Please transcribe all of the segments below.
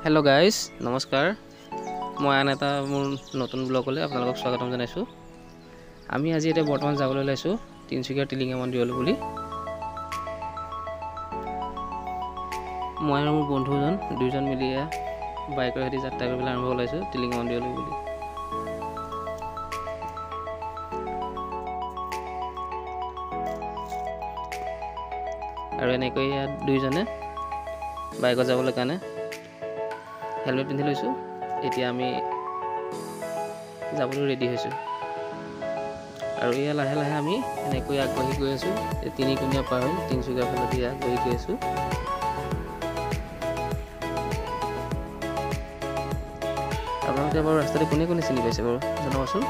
Hello guys नमस्कार मैं आन এটা মোৰ নতুন ব্লগলৈ আপোনালোকক স্বাগতম জনাইছো। আমি আজি এটা বৰ্তমান যাবলৈ লাইছো তিনচুকীয়া টিলিঙা মন্দিৰলৈ বুলি। মই আৰু মোৰ বন্ধুজন দুইজন মিলি বাইকৰ হেদি যাত্ৰা কৰিবলৈ আৰম্ভ কৰিছো টিলিঙা মন্দিৰলৈ বুলি। আৰু এনেকৈ দুইজনে বাইকত যাবলৈ কাৰণে হেলমেট পিন্ধি লৈছো। এতিয়া আমি যাবলৈ ৰেডি হৈছো আৰু ইয়া লাহে লাহে আমি এনেকৈ আগবাঢ়ি গৈ আছো। তিনিকুণীয়া পাৰ হৈ তিনচুকীয়া ফালে দি আগবাঢ়ি গৈ আছো। আপোনালোকে বাৰু ৰাস্তাটো কোনে কোনে চিনি পাইছে বাৰু জনাবচোন।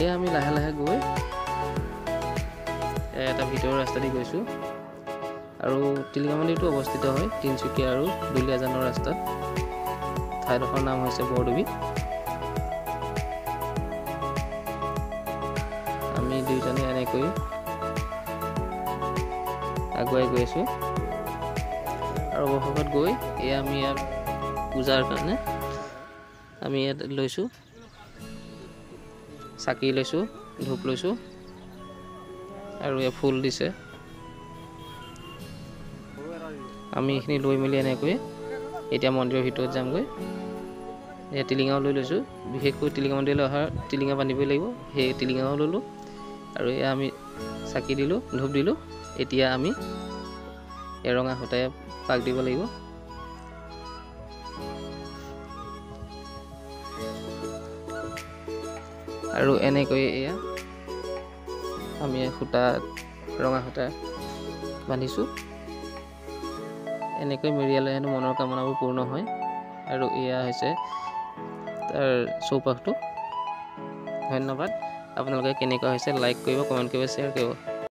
এয়া আমি লাহে লাহে গৈ এটা ভিতৰৰ ৰাস্তা দি গৈছো আৰু টিলিঙা মন্দিৰটো অৱস্থিত হয় তিনচুকীয়া আৰু দুলীয়াজানৰ ৰাস্তাত। ঠাইডোখৰ নাম হৈছে বৰদুবি। আমি দুইজনে এনেকৈ আগুৱাই গৈ আছো আৰু অৱশেষত গৈ আমি ইয়াৰ পূজাৰ কাৰণে আমি ইয়াত লৈছো চাকি লৈছো, ধূপ লৈছো আৰু এই ফুল দিছে। আমি এইখিনি লৈ মেলি এনেকৈ এতিয়া মন্দিৰৰ ভিতৰত যামগৈ। এই টিলিঙাও লৈ লৈছো, বিশেষকৈ টিলিঙা মন্দিৰলৈ অহাৰ টিলিঙা বান্ধিবই লাগিব, সেই টিলিঙাও ললো আৰু এয়া আমি চাকি দিলো, ধূপ দিলো। এতিয়া আমি ৰঙা সূতাই পাক দিব লাগিব। আৰু এনেকৈ এয়া আমি সূতা ৰঙা সূতা বান্ধিছো। এনেকৈ মেৰিয়ালে হেনো মনৰ কামনাবোৰ পূৰ্ণ হয়। আৰু এয়া হৈছে তাৰ চৌপাশটো। ধন্যবাদ। আপোনালোকে কেনেকুৱা হৈছে লাইক কৰিব, কমেণ্ট কৰিব, শ্বেয়াৰ কৰিব।